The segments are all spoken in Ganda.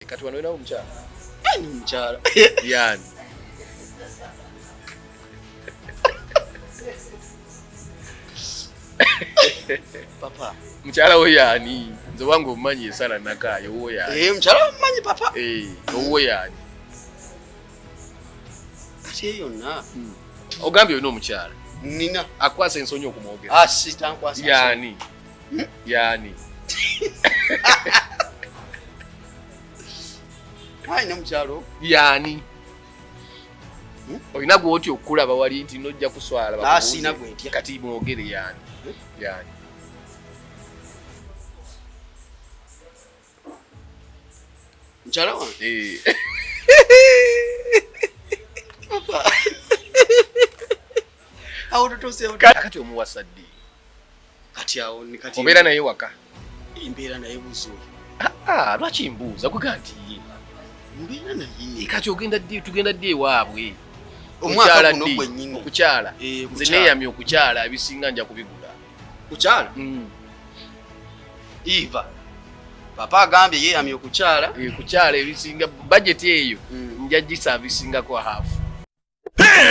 Kati wano ina umuchala. Ni umuchala. Yani. Papa. Mchala wo yani. Nze wangu mmanyi sana nakayo wo yani. Mchala mmanyi papa. Wo yani. Kati yonna. Ogambye ono omuchala. Nina. Akwasa ensonyi okumwogera. Sitankwasa. Yani. Yani. Hai na mchalo. Yani. Oyina gwoti okulaba wali nti nojja kuswala bakubuze. Sina gwenti. Kati mwogere yani. Yani. Mchalo? Papa. Awo tutose kati omuwasadde. Kati awo ni kati. Obeera naye waka. Imbeera naye buzo. Lwaki mbuuza kuganti mbeera naye. Kati tugenda ddi ewaabwe. Omwaka guno gwennyini. Okukyala. Nze neeyamye okukyala ebisinga nja kubigula. Kukyala? Eva. Papa agambye yeeyamye okukyala. Kukyala ebisinga budget eyo nja gisavingako hafu.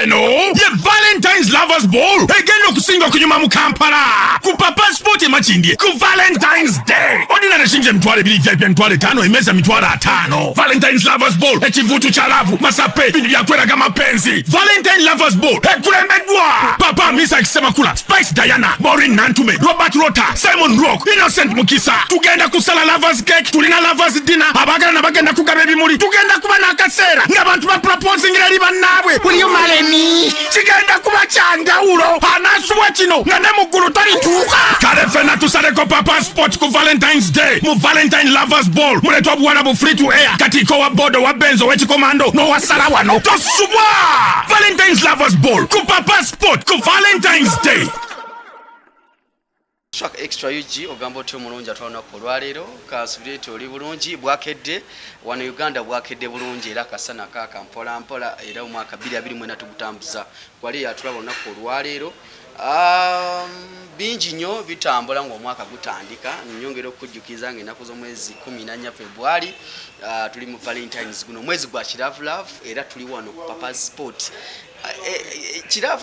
Eno ye Valentine's Lovers Ball egenda okusinga okunyuma mu Kampala ku Papa Sport emakindye ku Valentine's Day ordinary shinje mitwale 2 vya mitwale 5 emeza mitwale 5 Valentine's Lovers Ball ekivutu cha lavu masape bintu bya kweraga mapenzi Valentine Lovers Ball ekulembedwa Papa Esanyu Semakula Spice Diana Maureen Nantume Robert Rota Simon Rock Innocent Mukisa tugenda kusala lovers cake tulina lovers dinner abagala nabagenda kugaba ebimuli tugenda kuba n'akaseera ng'abantu ba proposing eri bannabwe Malemi chigenda kuba chanjawulo anasuwa kino nga ne muggulu talituuka kale fena tusaleko Papa Sport ku Valentine's Day mu Valentine Lovers Ball muletwa buwala bu free to air katiko wa bodo wa benzo wechikomando no wasala wano tosubwa Valentine's Lovers Ball ku Papa Sport ku Valentine's Day. Track extra UG ogambo tyo mulungi atwalana ku lwalero kasubirete oli bulungi bwakedde wano Uganda bwakedde bulungi era kasana kaka mpola mpola era omwaka 2024 tugutambuza kwali atulaba olunaku olwalero bingi nnyo bitambula ng'omwaka gutandika nnyongera okujjukiza ng'ennaku z'omwezi 14 February tuli mu Valentine's guno mwezi gwa Love era tuli wano ku Papa Sport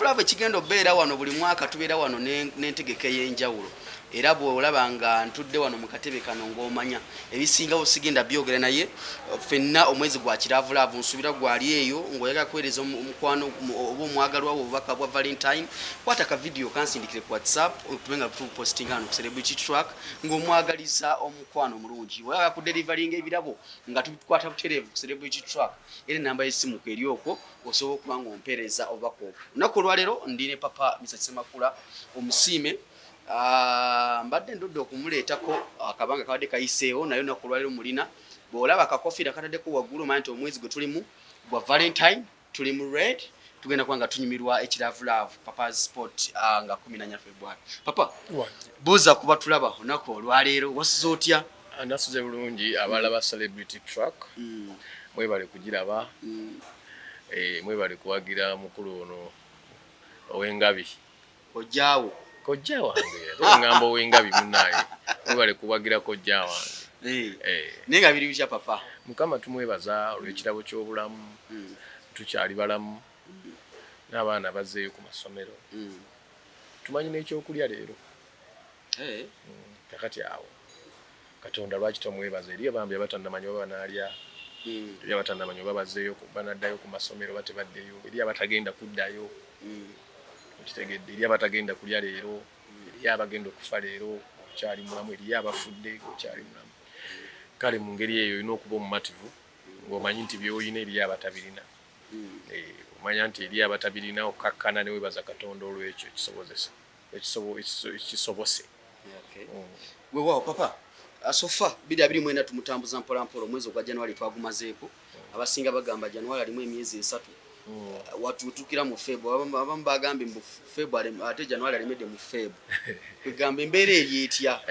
Love kigenda obeera wano buli mwaka tubeera wano n'entegeka y'enjawulo era bw'olaba nga ntudde wano mu katebe kano ng'omanya ebisinga osigenda byogera naye ffenna omwezi gwa Love nsubira gwali eyo ng'oyagala kuweereza omukwano oba omwagalwa obubaka bwa Valentine kwata ka video kansindikire ku WhatsApp otubenga tupostinga hano ku Celebrity Track ng'omwagaliza omukwano mulungi oyagala ku delivering ebirabo nga tukwata butereevu ku Celebrity Track era namba y'essimu eri okwo osobola okuba ng'ompeereza obako olunaku olwaleero ndine Papa Esanyu Semakula omusiime mbadde ndudde okumuleetako akabanga kabadde kayiseewo naye olunaku olwaleero mulina bw'olaba akakofiira kataddeko waggulu manyi nti omwezi gwe tulimu gwa Valentine tuli mu red tugenda kuba nga tunyumirwa Love Papa Sport nga 14 February Papa buuza kuba tulaba olunaku olwaleero wasuze otya? Nasuze bulungi abalaba Celebrity Track mwebale kugiraba mwebale kuwagira mukulu ono ow'engabi ojjaawo kojja wange ngamba ow'engabi munnaye mwebale kuwagira kojja wange naye nga biri bitya Papa? Mukama tumwebaza olw'ekirabo ky'obulamu tukyali balamu n'abaana bazzeeyo ku masomero tumanyi n'ekyokulya leero kakati awo Katonda lwaki tomwebaza eri abambi abatannamanyi oba banaalya eri abatannamanyi oba bazzeeyo banaddayo ku masomero batebaddeyo eri abatagenda kuddayo kitegedde eri abatagenda kulya leero eri abagenda okufa leero kyali mulamu eri abafudde kyali mulamu kale mu ngeri eyo olina okuba omumativu ng'omanyi nti by'olina eri abatabirina omanya nti eri abatabirina okkakkana ne weebaza Katonda olw'ekyo ekisobose. Weewaawo Papa sofa 2024 tumutambuza mpola mpola omwezi ogwa January twagumazeeko abasinga bagamba January alimu emyezi 3 watutukira mu February abamu bagambye mu February ate January alimedde mu February kugamba embeera eri etya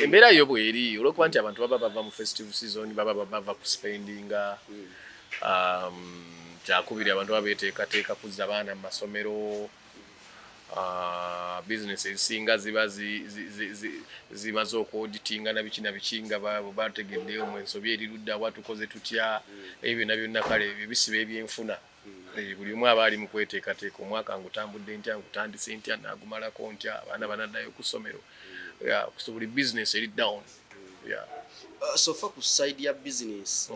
embeera yo bweri olwokuba nti abantu baba bava mu festive season baba bava ku spendinga kyakubiri abantu babeeteekateeka kuzza abaana mu masomero business ezisinga ziba zimaze okuauditinga na bikinga bategeddeyo mu ensobi erirudda watukoze tutya ebyo byonna kale ebyo bisiba ebyenfuna buli omu aba ali mu kweteekateeka omwaka ngutambudde ntya ngutandise ntya nagumalako ntya abaana banaddayo ku ssomero so buli business eri down. So for ku side ya business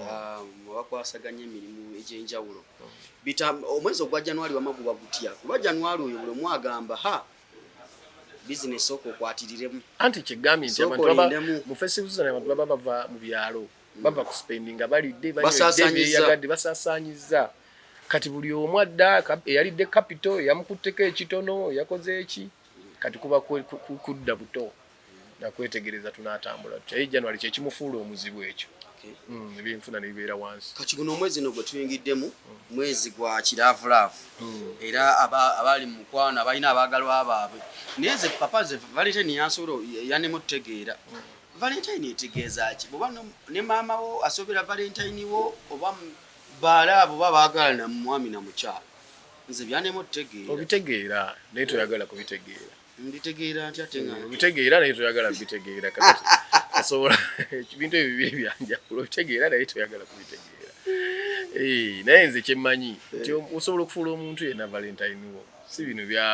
wakwasaganya emirimu egyenjawulo bita omwezi ogwa January wamaguba gutya kuba January oyo buli omu agamba business okwo kwatiriremu anti kigambye nti abantu baba mu festivals abantu baba bava mu byalo bava ku spending balidde yagadde basasanyiza kati buli omu adda eyalidde capital yamukutteko ekitono yakoze eki kati kuba kudda buto nakwetegereza tunatambula tutya January kye kimufuula omuzibu ekyo ebyenfuna nebibeera wansi kati guno omwezi no gwe tuyingiddemu mwezi gwa kiravulavu era abali mu kwana balina abaagalwa abaabwe naye ze papa ze Valentine yansolo yanemu tutegeera Valentine etegeeza ki boba ne maama wo asobera Valentine wo oba baala abo babaagala na mwami na mukyala nze byanemu tutegeera obitegeera naye toyagala kubitegeera nditegeera ntya tengana bitegeera naye toyagala bitegeera kati asobola ebintu ebyo bibiri byanjawulo bitegeera naye toyagala kubitegeera naye nze kyemmanyi nti osobola okufuula omuntu yenna Valentine wo si bino bya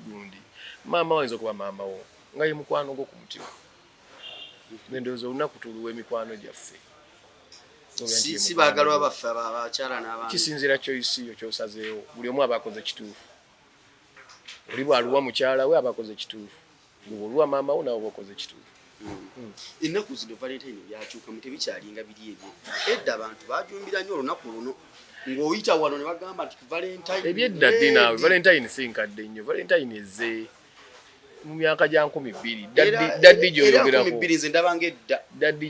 gundi maama wayinza okuba maama wo nga ye mukwano gwo ku mutima nendowooza olunaku tuluwa emikwano gyaffe si baagalwa baffe abakyala n'abaana kisinziira choice yo kyosazeewo buli omu aba akoze kituufu oli bw'aluwa mukyala we aba akoze kituufu oluwa maama wo nawe bakoze kituufu ennaku zino Valentine byakyuka mu tebikyalinga biri ebyo edda abantu bajumbira nnyo olunaku luno ng'oyita wano ne bagamba nti Valentine ebyedda ddi naawe Valentine si nkadde nnyo Valentine ezze mu myaka gya 2000 daddi gy'oyogerako 2000 nze ndabanga edda daddi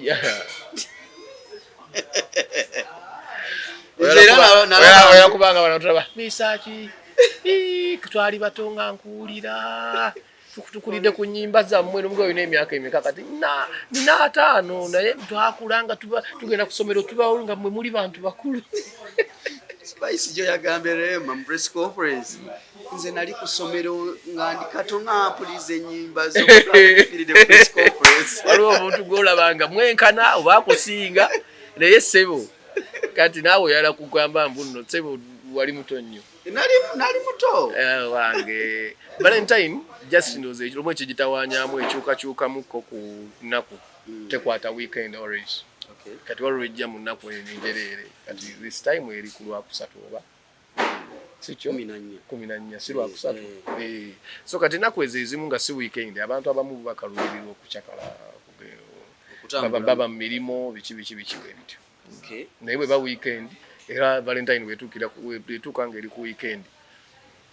oya kubanga bano tulaba misaki twali bato nga nkuwulira tukulidde ku nnyimba zammwe n'omugabo olina emyaka emeka kati nina 5 naye twakula nga tugenda ku ssomero tubawo nga mmwe muli bantu bakulu Spice jo yagambe Rema mu press conference nze nali ku ssomero nga ndi kato nga mpuliza ennyimba z'okufiride press conference waliwo omuntu gw'olabanga mwenkana oba akusinga naye ssebo kati naawe oyala kugamba mbu nno ssebo wali muto nnyo nali muto wange Valentine just ndoze ekiro ekyo gitawanyamu ekyukakyukamukko ku nnaku tekwata weekend always kati waliwo ejja mu nnaku enjereere kati this time eri ku Lwakusatu oba sikyo 14 si Lwakusatu so kati nnaku ezo ezimu nga si weekend abantu abamu bakaluubirirwa okukyakala baba mu mirimu biki bwebityo naye bwe ba weekend era Valentine wetuuka nga eri ku weekend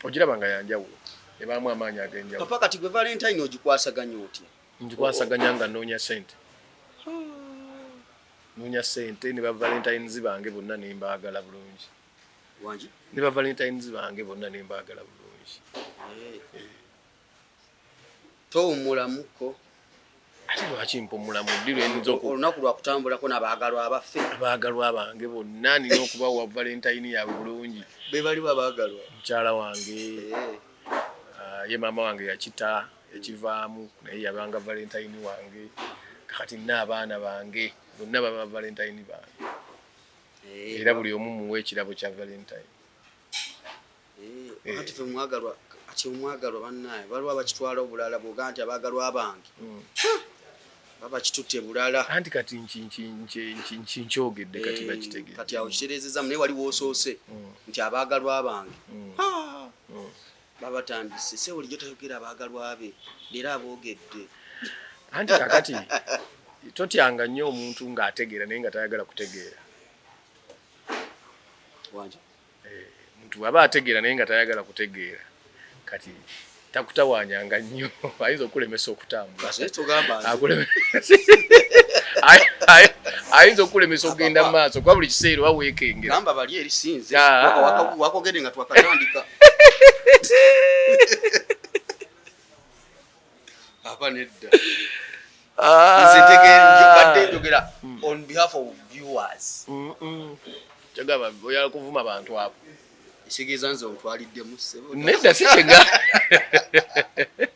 ogiraba nga yanjawulo ebaamu amaanyi ag'enjawulo papa kati gwe Valentine ogikwasaganya otya ngikwasaganya nga noonya sente ne ba Valentines bange bonna ne mbaagala bulungi wangi ne ba Valentines bange bonna ne mbaagala bulungi towumulamuko ate lwaki mpumulamu ddi lweyinza olunaku lwakutambulako n'abaagalwa abaffe abaagalwa bange bonna nina okubawa Valentine yaabwe bulungi be baliwo abaagalwa mukyala wange ye maama wange yakita ekivaamu naye yabanga Valentine wange kati n'abaana bange bonna baba Valentine bange era buli omu muwe ekirabo kya Valentine ati fe omwagalwa bannaye baliwo abakitwala obulala bwoga nti abaagalwa bange baba kitutte bulala anti kati nkyogedde kati bakitegeera kati awo kitereezezzamu naye wali woosoose nti abaagalwa bange babatandise se bulijjo tayogera abaagalwa be leero aboogedde anti kakati totyanga nnyo omuntu ng'ategeera naye nga tayagala kutegeera wangi omuntu bw'aba ategeera naye nga tayagala kutegeera kati takutawanyanga nnyo ayinza okulemesa okutambula ayinza okulemesa okugenda mu maaso kuba buli kiseera oba weekengera gamba bali erisinze wakogedde nga twakatandika apa nedda nze njogera on behalf of viewers kyagamba oyala kuvuma bantu abo Kitegeeza nze ontwaliddemu ssebo. Nedda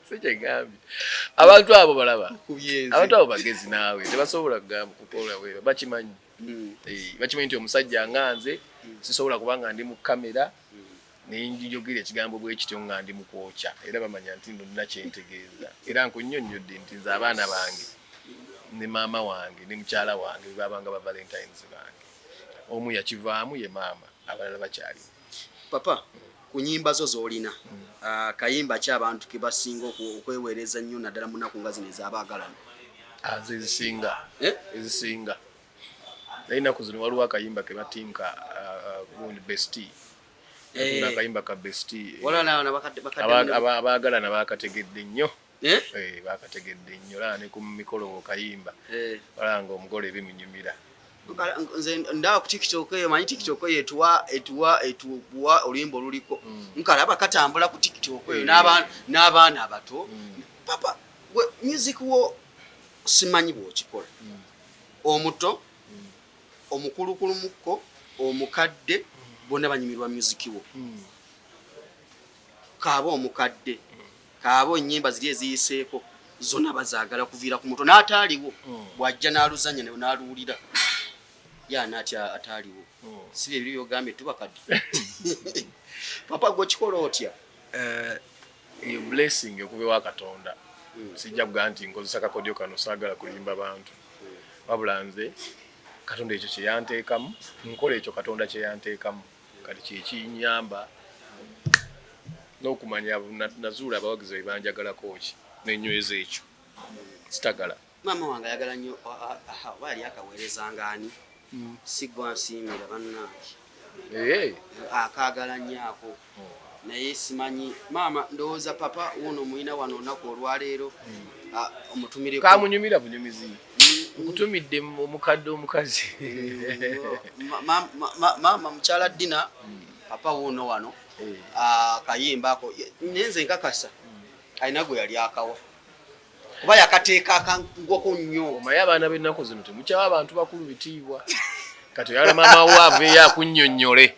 sikyegambi. Abantu abo balaba. Abantu abo bagezi naawe tebasobola kugamba kukola wewe bakimanyi. Bakimanyi nti omusajja nganze sisobola kubanga ndi mu kamera nenjogera ekigambo bwe kityo nga ndi mu kwokya era bamanya nti ndina kyentegeeza era nkunnyonnyodde nti nze abaana bange ne maama wange ne mukyala wange babanga ba Valentines bange omu yakivaamu ye maama abalala bakyali. Papa ku nnyimba zo z'olina kayimba ki abantu ke basinga okweweereza nnyo naddala mu nnaku nga zino ez'abaagalana? Nze ezisinga ennaku zino waliwo akayimba ke batinka gundi bestie akayimba ka bestie abaagalana bakategedde nnyo bakategedde nnyo la ne ku mikolo kayimba walanga omugole bimunyumira. Nze ndawa ku TikTok eyo manyi TikTok eyo etuwa oluyimba oluliko nkalaba katambula ku TikTok eyo n'abaana abato. Papa gwe music wo simanyi bw'okikola omuto omukulukulumukko omukadde bonna banyumirwa music wo. Kaaba omukadde kaaba ennyimba ziri eziyiseeko zonna bazaagala kuviira ku muto n'ataaliwo bw'ajja n'aluzanya n'aluwulira n'atya ataaliwo. Si bye biri byogambye tubakadde. Papa gwe kikola otya? Eyo blessing okuva ewa Katonda. Sijja kugaa nti nkozesa kakodyo kano saagala kulimba bantu wabula nze Katonda ekyo kye yanteekamu nkola ekyo Katonda kye yanteekamu kati kye kinyamba n'okumanya nazuula abawagizi be banjagalako ki n'enyweza ekyo sitagala. Maama wange ayagala nnyo waali akaweerezanga ani sigwa nsiimira bannange akaagala nnyo ako naye simanyi maama ndowooza papa wuno muyina wano olunaku olwaleero omutumireko kamunyumira bunyumizi nkutumidde omukadde omukazi maama mukyala Dina papa wuno wano akayimba ako nenze nkakasa alina gwe yali akawa kuba yakateeka akangwako nnyo. Omaye abaana b'ennaku zino temukyawa abantu bakulu bitiibwa kati oyagala maama wo aveeyo akunnyonnyole.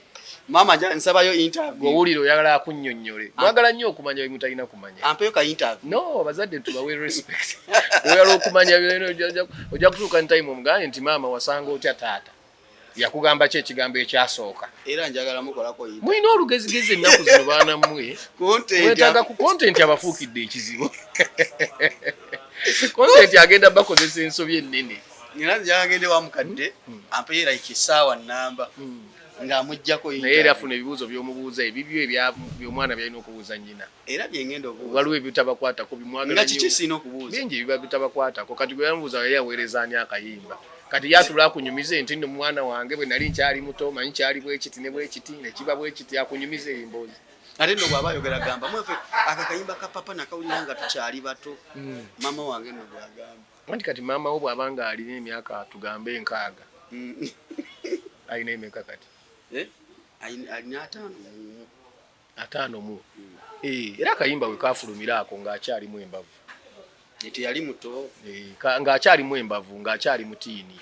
Maama nsabayo interview. Gowulire oyagala akunnyonnyole. Mwagala nnyo okumanya bye mutalina kumanya. Ampeyo ka interview. No, bazadde tubawe respect. Oyagala okumanya bye ojja kutuuka time omugane nti maama wasanga otya taata. Yakugamba ki ekigambo ekyasooka. Era njagala mukolako interview. Mwina olugezigezi ennaku zino baana mmwe. Wetaaga ku content abafuukidde ekizibu. Content agenda bakozesa ensobi ennene. Nira njagende wa mukadde ampeyo like essaawa nnamba. Ng'amuggyako naye era afuna ebibuuzo by'omubuuza ebibyo by'omwana byalina okubuuza nnyina era byengenda okubuuza waliwo ebitabakwatako bimwagala nga kiki sina okubuuza bingi biba bitabakwatako kati gwe yamubuuza yali aweerezaani akayimba kati yatula akunyumize nti nno mwana wange bwe nali nkyali muto manyi kyali bwekiti ne bwekiti ne kiba bwekiti akunyumize emboozi ate nno bw'aba ayogera gamba mwefe akakayimba ka papa nakawulira nga tukyali bato maama wange nno bw'agamba anti kati maama wo bw'aba nga alina emyaka tugambe 6 alina emeka kati alina 5 era akayimba we kafulumira ako ng'akyalimu embavu teyali muto ng'akyalimu embavu ng'akyali mutiini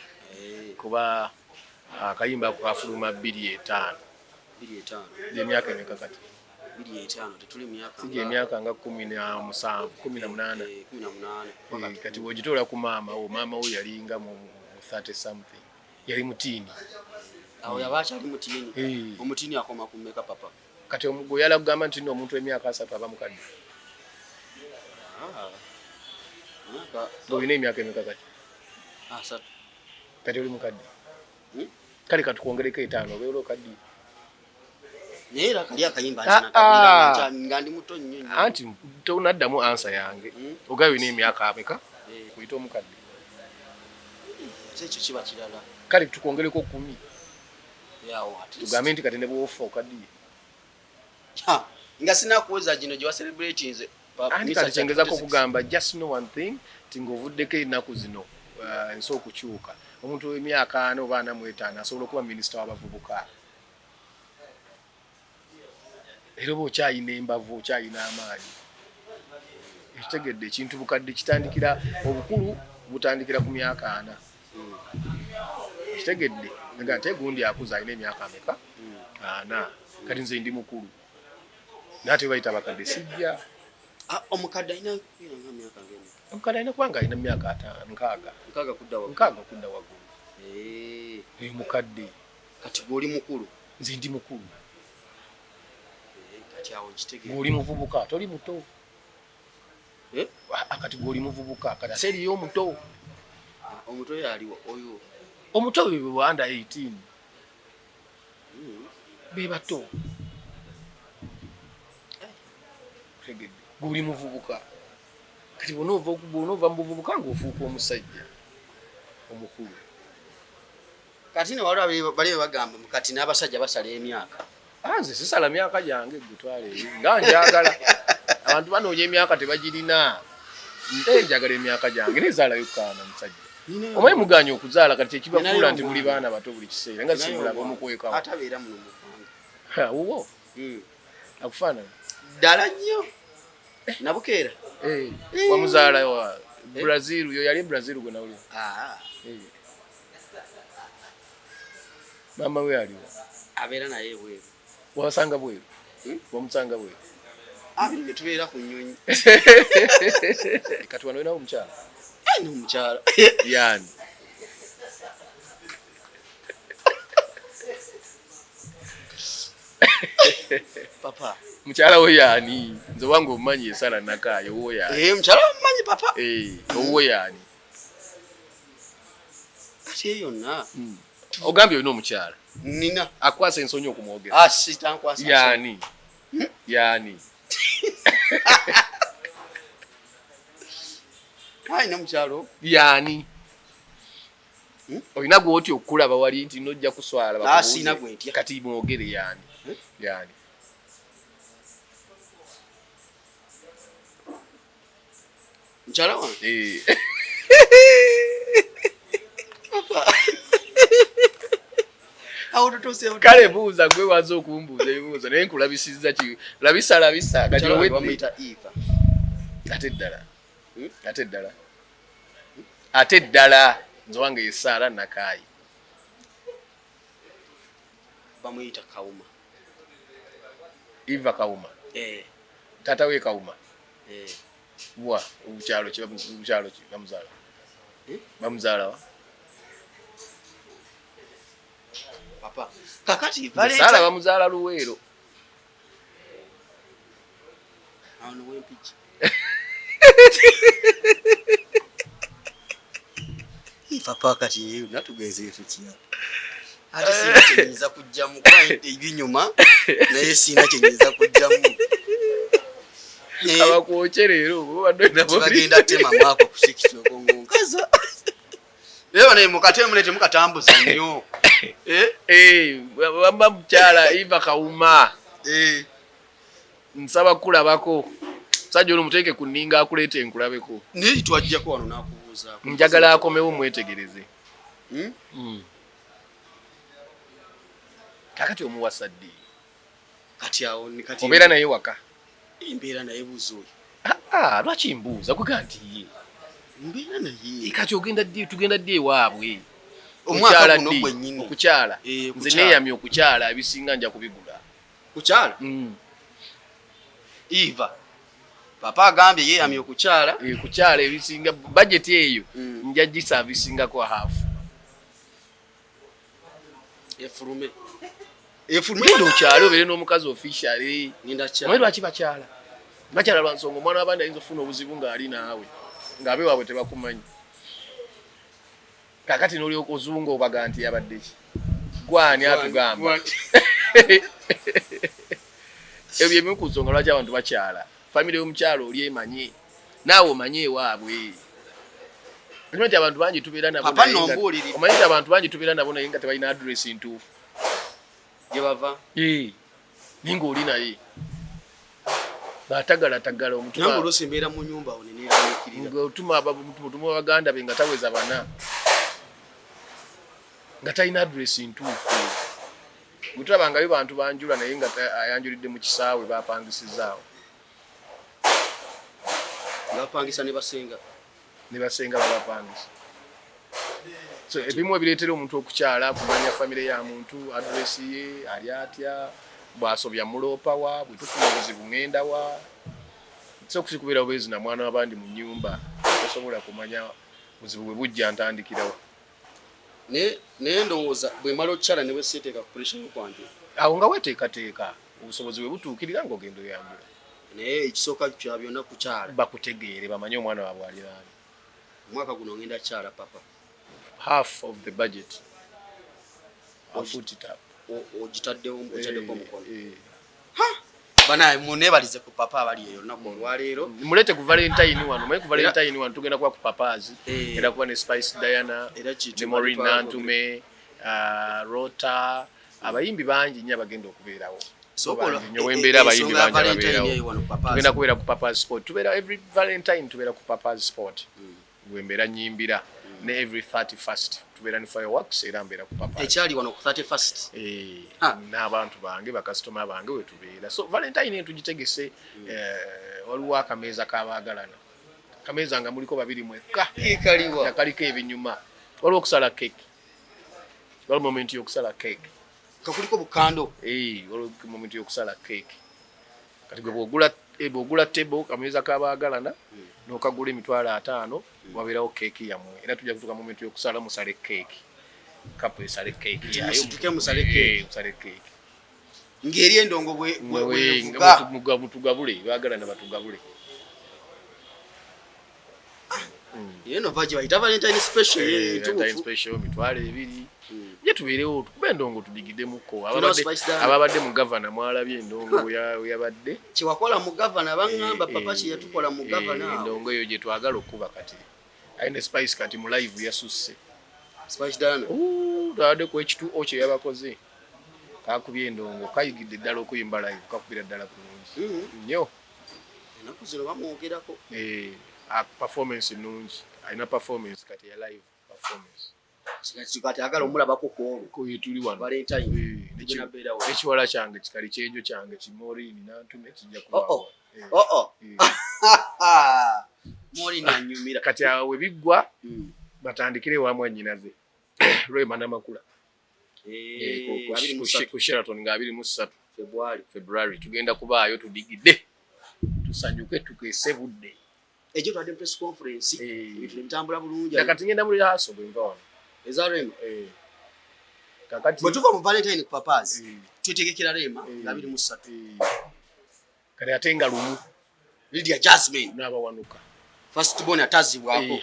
kuba akayimba ako kafuluma 2.5 emyaka emeka kati 2.5 tetuli myaka sije emyaka nga 17 18 kati wogitola ku maama wo yalinga mu 30 something yali mutiini awo yabakyali mutiini omutiini akoma ku mmeka papa kati omuguyala kugamba nti nno omuntu emyaka 3 aba mukadde olina emyaka emeka kati 3 kati oli mukadde kale katukwongereko 5 obeera okaddi naye era kali akayimba nga ndi muto nnyo anti tonaddamu ansa yange ogawe olina emyaka ameka kuyita omukadde ekyo kiba kirala kale tukwongereko 10 tugambe nti kati ne bwofa okaddiye nga sinakuweza gino gye wa celebrate nze anti kati kyengezako okugamba just know one thing ti ng'ovuddeko ennaku zino ensi okukyuka omuntu w'emyaka 4 oba 45 asobola okuba minisita w'abavubuka era oba okyayina embavu okyayina amaanyi ekitegedde ekintu bukadde kitandikira obukulu butandikira ku myaka 4 ekitegedde nga ate gundi akuza alina emyaka ameka ana kati nze ndi mukulu nate bayita bakadde sijja omukadde alina nga myaka ngene omukadde alina kubanga alina myaka 6 kudda waggulu mukadde kati goli mukulu nze ndi mukulu kati awo kitegere goli muvubuka toli muto akati goli muvubuka kati seriyo omuto omuto yaliwo oyo omuto bwe under 18 be bato guli muvubuka kati bonova muvubuka ng'ofuuka omusajja omukulu kati ne waliwo bali bagamba kati n'abasajja basala emyaka nze sisala myaka gyange gutwale nga njagala abantu banoonya emyaka tebagirina nte njagala emyaka gyange nezaalayo kaana musajja omanyi muganya okuzaala kati ekibafuula nti muli baana bato buli kiseera nga simulaba omukwekawo atabeera muno mu ggwanga wuwo akufaanana ddala nnyo nabukeera wamuzaala wa Brazil yo yali Brazil gwe nawulira maama we aliwo abeera naye bweru wasanga bweru wamusanga bweru abiri bye tubeera ku nnyonyi kati wano olinawo omukyala n'omukyala yani papa mukyala we yani nze wange omumanyi esala nakaayo owo yani mukyala omumanyi papa owo yani kati eyo yonna ogambye olina omukyala nina akwasa ensonyi okumwogera sitankwasa yani ayina mukyalo yani olina gwe otya okukulaba wali nti nojja kuswala sina gwe ntya kati mwogere yani mukyala wange kale buuza gwe waza okumbuuza ebibuuzo naye nkulabisizza labisa ate ddala nze wange yesaala nakaayi bamuyita Kawuma Eva Kawuma tata we Kawuma wa obukyalo ki bamuzaala wa papa kakati Sala bamuzaala Luweero ano wempiki papa kati yeyo natugenze tukiya ate sina kyenyinza kujjamu ebinyuma naye sina kyenyinza kujjamu abakwoche leero bagenda tema mwako kusikitoko nkaza leo ne mukatemulete mukatambuza nnyo bamba mukyala Eva Kawuma nsaba kulabako sajja ono muteeke ku nninga akulete enkulabeko naye twajjako wano nakubuuza njagala akomewo mwetegereze kakati omuwasa ddi kati awo ni kati obeera naye waka mbeera naye buzo lwaki mbuuza kuga nti ye mbeera naye kati tugenda ddi ewaabwe omwaka guno gwennyini okukyala nze neeyamye okukyala ebisinga nja kubigula kukyala Eva papa agambye yeeyamye okukyala kukyala ebisinga budget eyo nja gisavingako hafu genda okyale obeere n'omukazi officially omanyi lwaki bakyala lwa nsonga omwana w'abandi ayinza okufuna obuzibu ng'ali naawe ng'abe waabwe tebakumanyi kakati n'olyoka ozunga obaga nti yabadde ki gwani atugamba ebyo ebimu ku nsonga lwaki abantu bakyala famire y'omukyalo oli emanye naawe omanye ewaabwe omanyi nti abantu bangi tubeera nabo omanyi nti abantu bangi tubeera nabo naye nga tebalina adresi ntuufu gye bava naye ng'oli naye batagala omutuma oluusi mbeera mu nnyumba awo neniramiikirira ng'otuma baganda be nga taweza bana nga talina adresi ntuufu butulabangayo bantu banjula naye nga ayanjulidde mu kisaawe bapangisizaawo nga bapangisa ne basenga babapangisa so ebimu ebireetera omuntu okukyala kumanya famire ya muntu address ye ali atya bwasobya muloopa wa bwe tufuna obuzibu ŋŋenda wa so kusikubira obwezi na mwana w'abandi mu nnyumba tosobola kumanya buzibu bwe bujja ntandikirawo naye ndowooza bwe mala okukyala ne bwe seeteeka ku puresha y'okwanjula awo nga weteekateeka obusobozi bwe butuukirira ng'ogenda oyambula naye ekisooka kya byonna kukyala bakutegeere bamanye omwana waabwe aliraani omwaka guno ngenda kyala papa half of the budget ogitaddeko omukono banaye munebalize ku papa abali eyo olunaku olwaleero mulete ku valentine wano manye ku valentine wano tugenda kuba ku papazi era kuba ne Spice Diana ne Maureen Nantume Rota abayimbi bangi nnyo abagenda okubeerawo wembeera abayimbi bangi ababeerawo tugenda kubeera ku papazi sport tubeera every valentine tubeera ku papazi sport wembeera nyimbira ne every 31st tubeera ne fireworks era mbeera ku papazi ekyali wano ku 31st n'abantu bange bakasitoma bange we tubeera so valentine tugitegese waliwo akameeza k'abaagalana akameeza nga muliko babiri mwekka kaliwa kaliko ebinyuma waliwo okusala cake waliwo moment y'okusala cake kakuliko bukando waliwo moment y'okusala cake kati gwe bw'ogula table kameeza k'abaagalana n'okagula $5,000 wabeerawo keeki yammwe era tujja kutuuka moment y'okusala musale keeki kapu esale keeki yayo musale keeki ngeri endongo bwe mutugabule baagalana batugabule yeno vaji bayita Valentine special $2,000 ye tubeerewo tukube endongo tudigiddemukko ababadde mu gavana mwalabye endongo yabadde kyewakola mu gavana baŋŋamba papa kye yatukola mu gavana endongo eyo gye twagala okuba kati ayine Spice kati mu live yasusse Spice Diana twabadde ku H2O kye yabakoze kakubye endongo kayigidde ddala okuyimba live kakubira ddala bulungi nnyo ennaku zino bamwogerako performance nungi alina performance kati ya live performance kati agala omulabako tuli wano Valentine ekiwala kyange kikali kyejo kyange kimorini nantume kijja Maureen anyumira kati awo we biggwa batandikire wamu annyinaze Rema Namakula ku Sheraton nga 23 February tugenda kubaayo tudigidde tusanyuke tukeese budde ejo twadde press conference ebintu bitambula bulungi kati ngenda muri haso bwe nva wano ezarema kakati bwe tuva mu Valentine ku papazi twetegekera Rema nga 23 kati ate nga lumu Lydia Jasmine n'abawanuka first born atazibwako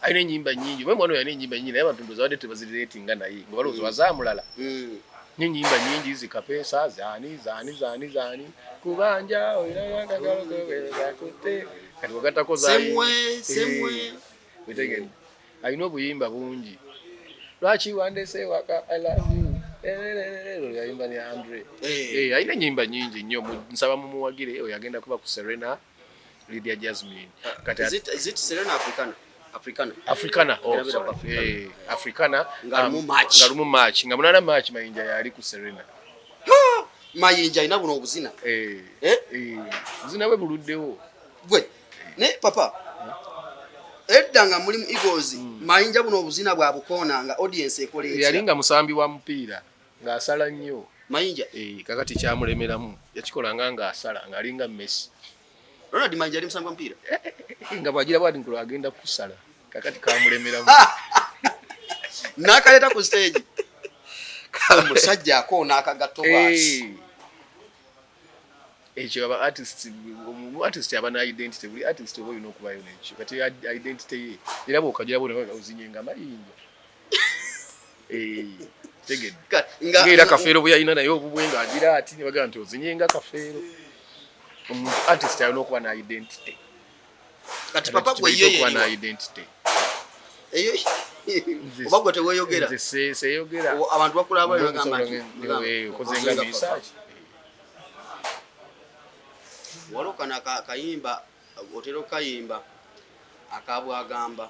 ayina ennyimba nnyingi mwe mwana yana ennyimba nnyingi naye abantu ndozabadde tebaziratinga naye nga balowooza wazaamulala n'ennyimba nnyingi zikapesa zaani kubanja oyinayakagalogobezakutte kati wagatako semwe wetegedde ayina obuyimba bungi lwaki wandese waka I love you yayimba ne Andre ayina ennyimba nnyingi nnyo nsaba mumuwagire oyo agenda kuba ku Serena Lydia Jasmine kati is it Serena Africana Africana ngalumu match nga munana match Mayinja yali ku Serena Mayinja ina buno obuzina buzina bwe buluddewo bwe ne papa edda nga mulimu Eagles Mayinja buno obuzina bwa bukona nga audience ekoleeza yali nga musambi wa mupiira ng'asala nnyo Mayinja kakati kyamulemeramu yakikolanga ng'asala ng'alinga Messi Ronald Mayinja ali musambi wa mupiira nga bwagira bwati nkulo agenda kusala kakati kamulemeramu nakaleta ku stage musajja akoona akagato basi ekyo aba artist abana identity buli artist oba olina okubayo nekyo kati identity ye era bwokagira bona ozinyenga Mayinja tegedde ng'era Kafeero bwe yalina naye obubwe ng'agira ati ne bagamba nti ozinyenga Kafeero omuntu artist alina okuba na identity kati papa gwe yeye na identity eyo obagwa teweyogera nze seyogera abantu bakulaba bagamba kozenga research walokana kayimba otero kayimba akabwagamba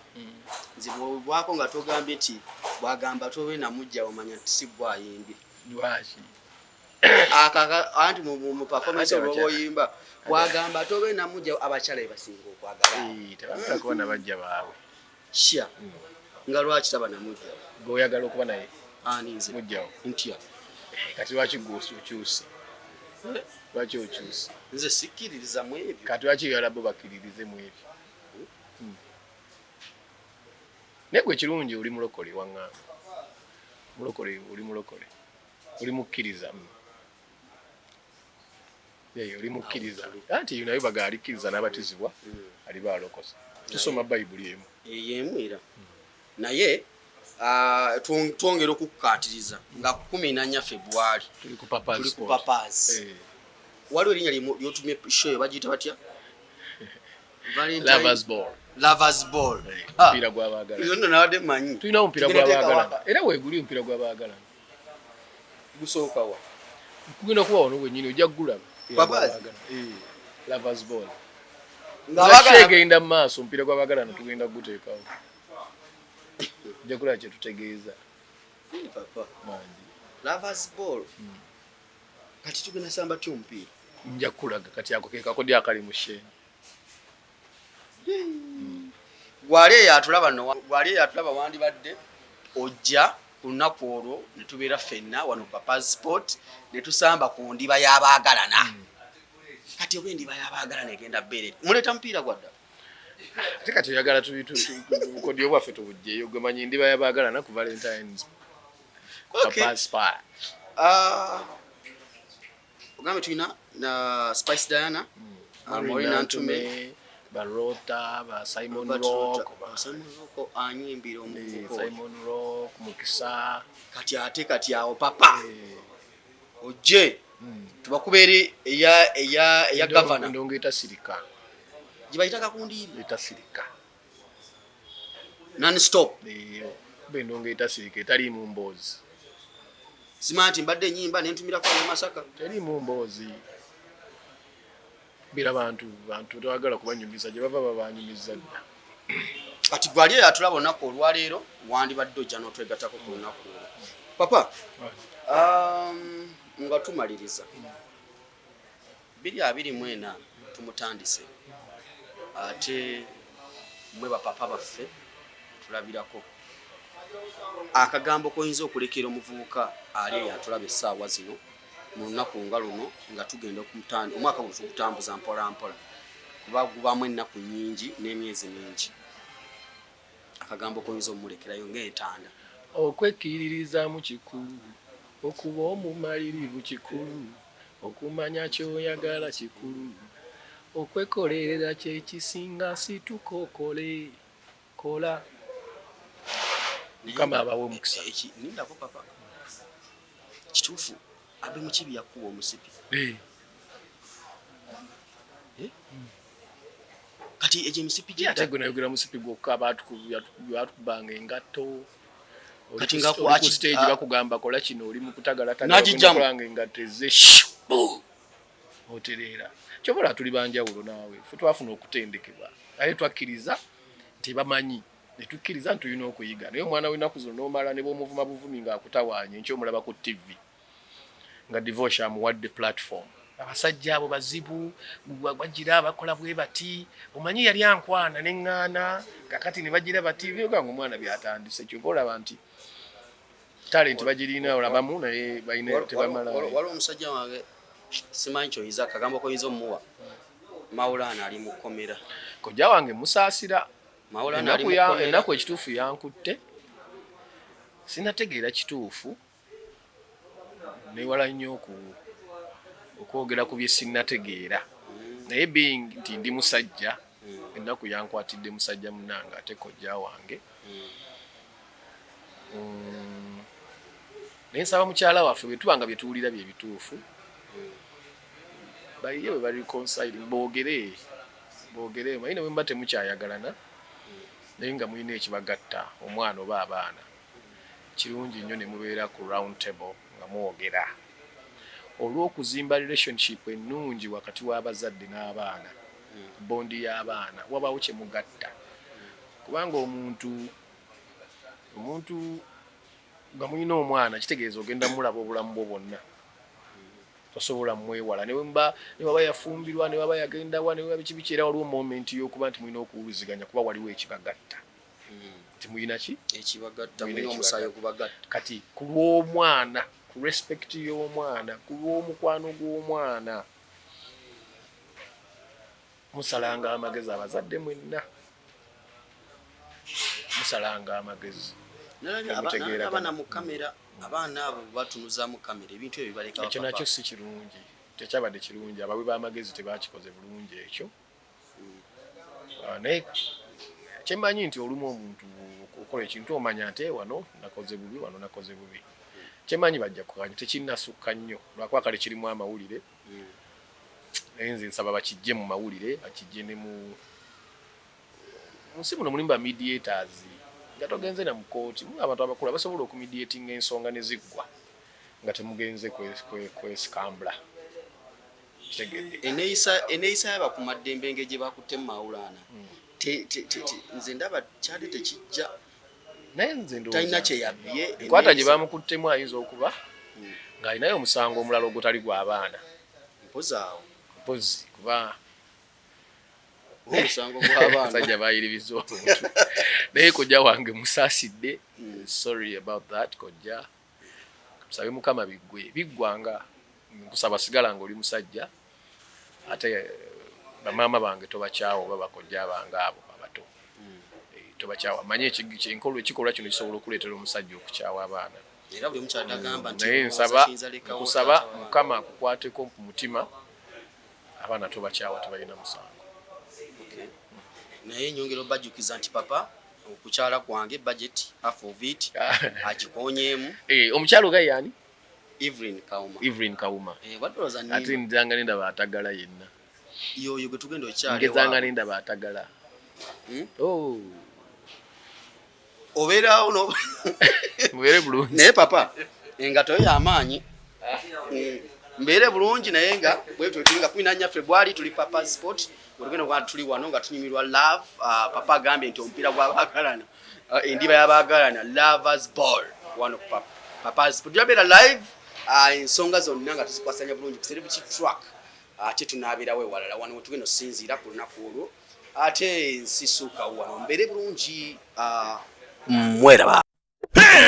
nzibwako nga togambye ti bwagamba tobe namujja omanya tisibwa yimbi lwashi anti mu performance oboyimba bwagamba tobe namujja abakyala basinga okwagala tebagala kubona bajja baabwe sha nga lwaki taba namujja goyagala okuba naye ani nze mujjawo ntya kati lwaki okyuse lwaki okyuse nze sikkiririza mu ebyo kati lwaki yalabo bakkiririze mu ebyo naye gwe kirungi oli mulokole waŋŋamba mulokole oli mulokole oli mukkiriza oli mukkiriza anti naye baga alikkiriza n'abatizibwa aliba alokosa tusoma bayibuli emu eyemu era naye twongera okukukatiriza nga 14 February tuli ku papas waliwo erinnya lyotumye show bagiyita batya Lovers Ball mpira gw'abaagala izo nawadde manyi tulina omupiira gw'abaagala era weeguli omupiira gw'abaagala gusooka wa kugenda kuba wano gwennyini ojja kugulaba Lovers Ball ng'abaagala mu maaso omupiira gw'abaagala netugenda kuguteekawo ojja kulaba kye tutegeeza papa Lovers Ball kati tugenda samba ty omupiira nja kukulaga kati ako ke kakodya akali mu sheni gwali eyatulaba wandibadde ojja ku lunaku olwo ne tubeera ffenna wano Papa's Sport ne tusamba ku ndiba y'abaagalana kati oba endiba y'abaagalana egenda bbeerera muleeta mupiira gwadda ate kati oyagala kodyo bwaffe tubugjeyo gemanyi ndiba y'abaagalana ku Valentines Papa's Sport ogambe tulina na Spice Diana Maureen Antume Barota ba Simon Rock anyimbira omuvuko Simon Rock Mukisa kati awo papa ojje tubakubeere eya governor ndongo etasirika gibayita kakundiri etasirika non stop ndongo etasirika etali mu mboozi simanti mbadde ennyimba nentumira kwa Masaka teri mu mboozi bira bantu tewagala kubanyumiza gye bava babanyumiza dda kati gwali atulaba olunaku olwaleero wandibadde ojja n'otwegatako ku lunaku papa nga tumaliriza 2024 tumutandise ate mwe bapapa baffe tulabirako akagambo koyinza okulekera omuvubuka ali eyatulaba essaawa zino mu lunaku nga luno nga tugenda omwaka guno tugutambuza mpola mpola kuba gubamu ennaku nnyingi n'emyezi mingi akagambo koyinza omulekerayo ng'entanda okwekkiririza mu kikulu okuba omumalirivu kikulu okumanya kyoyagala kikulu okwekolerera kyekisinga situkokole kola mukama abawe omukisa nindako papa kituufu abe mukibi yakuba omusipi kati eje misipi gye ate gwe nayogera musipi gwokka batukubanga engatto kati nga ku stage bakugamba kola kino oli mu kutagalatagakolanga engatto eze otereera kyobola tuli banjawulo naawe fe twafuna okutendekebwa aye twakkiriza nti bamanyi netukkiriza nti tulina okuyiga naye omwana w'ennaku zino n'omala ne bw'omuvuma buvumi ng'akutawaanya ekyomulaba ku TV nga divorce amuwadde platform abasajja abo bazibu bagira bakola bwe bati omanyi yali ankwana neŋŋaana kakati ne bagira bati byoganga omwana byatandise kyova olaba nti talenti bagirina olabamu naye balina tebamala waliwo omusajja wange simanyi kyoyinza akagambo koyinza omuwa Maulana ali mu kkomera kojja wange musaasira Maulana ali mu kkomera ennaku ekituufu yankutte sinategeera kituufu newala nnyo okwogera ku bye sinnategeera naye being nti ndi musajja ennaku yankwatidde musajja munnanga ate kojja wange naye nsaba mukyala waffe bwe tubanga bye tuwulira bye bituufu baliyo bwe bali reconciling boogere mayina bwe mba temukyayagalana naye nga mulina ekibagatta omwana oba abaana kirungi nnyo ne mubeera ku round table nga mwogera olw'okuzimba relationship ennungi wakati w'abazadde n'abaana bondi y'abaana wabaawo kye mugatta kubanga omuntu nga mulina omwana kitegeeza ogenda mulaba obulamu bwo bwonna tosobola mwewala ne baba yafumbirwa ne baba yagendawa ne baba biki era waliwo moment y'okuba nti mulina okuwuliziganya kuba waliwo ekibagatta timuyina ki ekibagatta mulina omusaayi okubagatta kati ku lw'omwana ku respect y'omwana ku lw'omukwano gw'omwana musalanga amagezi abazadde mwenna musalanga amagezi abaana mu kamera abaana abo batunuza mu kamera ebintu ebyo bibaleka ekyo nakyo si kirungi tekyabadde kirungi abawi b'amagezi tebakikoze bulungi ekyo naye kyemmanyi nti olumu omuntu okola ekintu omanya nti wano nakoze bubi kyemmanyi bajja kukanya tekinnasukka nnyo lwakuba kale kirimu amawulire naye nze nsaba bakijje mu mawulire bakijje ne mu nsi muno mulimu ba mediators nga togenze na mu kooti mu abantu abakulu basobola okumediatinga ensonga ne ziggwa nga temugenze kwesikambula eneeyisa y'abakumaddembe ng'egye bakutte mu mawulaana nze ndaba kyali tekijja naye nze talina kyeyabye enkwata gye bamukuttemu ayinza okuba ng'alinayo omusango omulala ogutali gw'abaana mpozi kuba omusango gw'abaana sajja bayiribiza omuntu naye kojja wange musaasidde sorry about that kojja tusabe mukama biggwanga nkusaba sigala ng'oli musajja ate bamaama bange tobakyawo oba bakojja bange abo abato tobakyawa manye ekikolwa kino kisobola okuleetera omusajja okukyawa abaana era buli mukyala agamba nti naye nkusaba mukama akukwateko ku mutima abaana tobakyawa tebalina musango naye nyongera obajjukiza nti papa okukyala kwange budget half of it akikonyeemu omukyalo ga yani Evelyn Kauma ate nzanga nendaba atagala yenna yoyo gwe tugenda okyala ngezanga nendaba atagala obeerawo no mubeere bulungi naye papa engato yo y'amaanyi mbeere bulungi naye nga bwetwe tulinga 14 February tuli papa sport olugendo kwa tuli wano nga tunyumirwa love papa agambye nti omupiira gw'abaagalana endiba y'abaagalana lovers ball wano papa sport yabeera live ensonga zonna nga tuzikwasanya bulungi ku celebrity track ate tunaabeerawo ewalala wano we tugenda osinziira ku lunaku olwo ate nsisuuka wano mbeere bulungi mweraba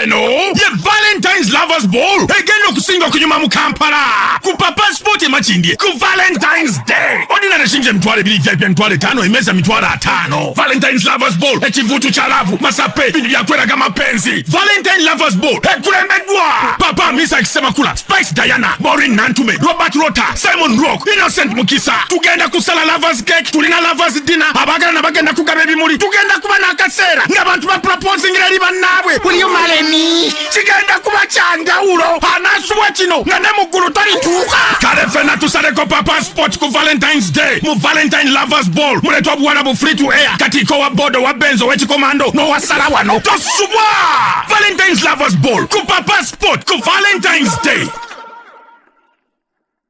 eno ye Valentine's Lovers Ball egenda okusinga okunyuma mu Kampala ku Papa Sport emakindye ku Valentine's Day ordinary shinje mitwale 2 mitwale 5 emeza mitwale 5 Valentine's Lovers Ball ekivutu kya lavu masape bintu byakweraga mapenzi Valentine Lovers Ball ekulembedwa Papa Misa Semakula Spice Diana Maureen Nantume Robert Rota Simon Rock Innocent Mukisa tugenda kusala lovers cake tulina lovers dinner abagana bagenda kugaba ebimuli tugenda kuba n'akaseera ng'abantu ba proposing eri bannaabwe malemi kigenda kuba kyangawulo anasuwa kino nga ne muggulu talituuka kale fena tusaleko Papa Sport ku Valentine's Day mu Valentine Lovers Ball muletwa buwala bu free to air katiko wa bodo wa benzo w'ekikomando n'owasala wano tosubwa Valentine's Lovers Ball ku Papa Sport ku Valentine's Day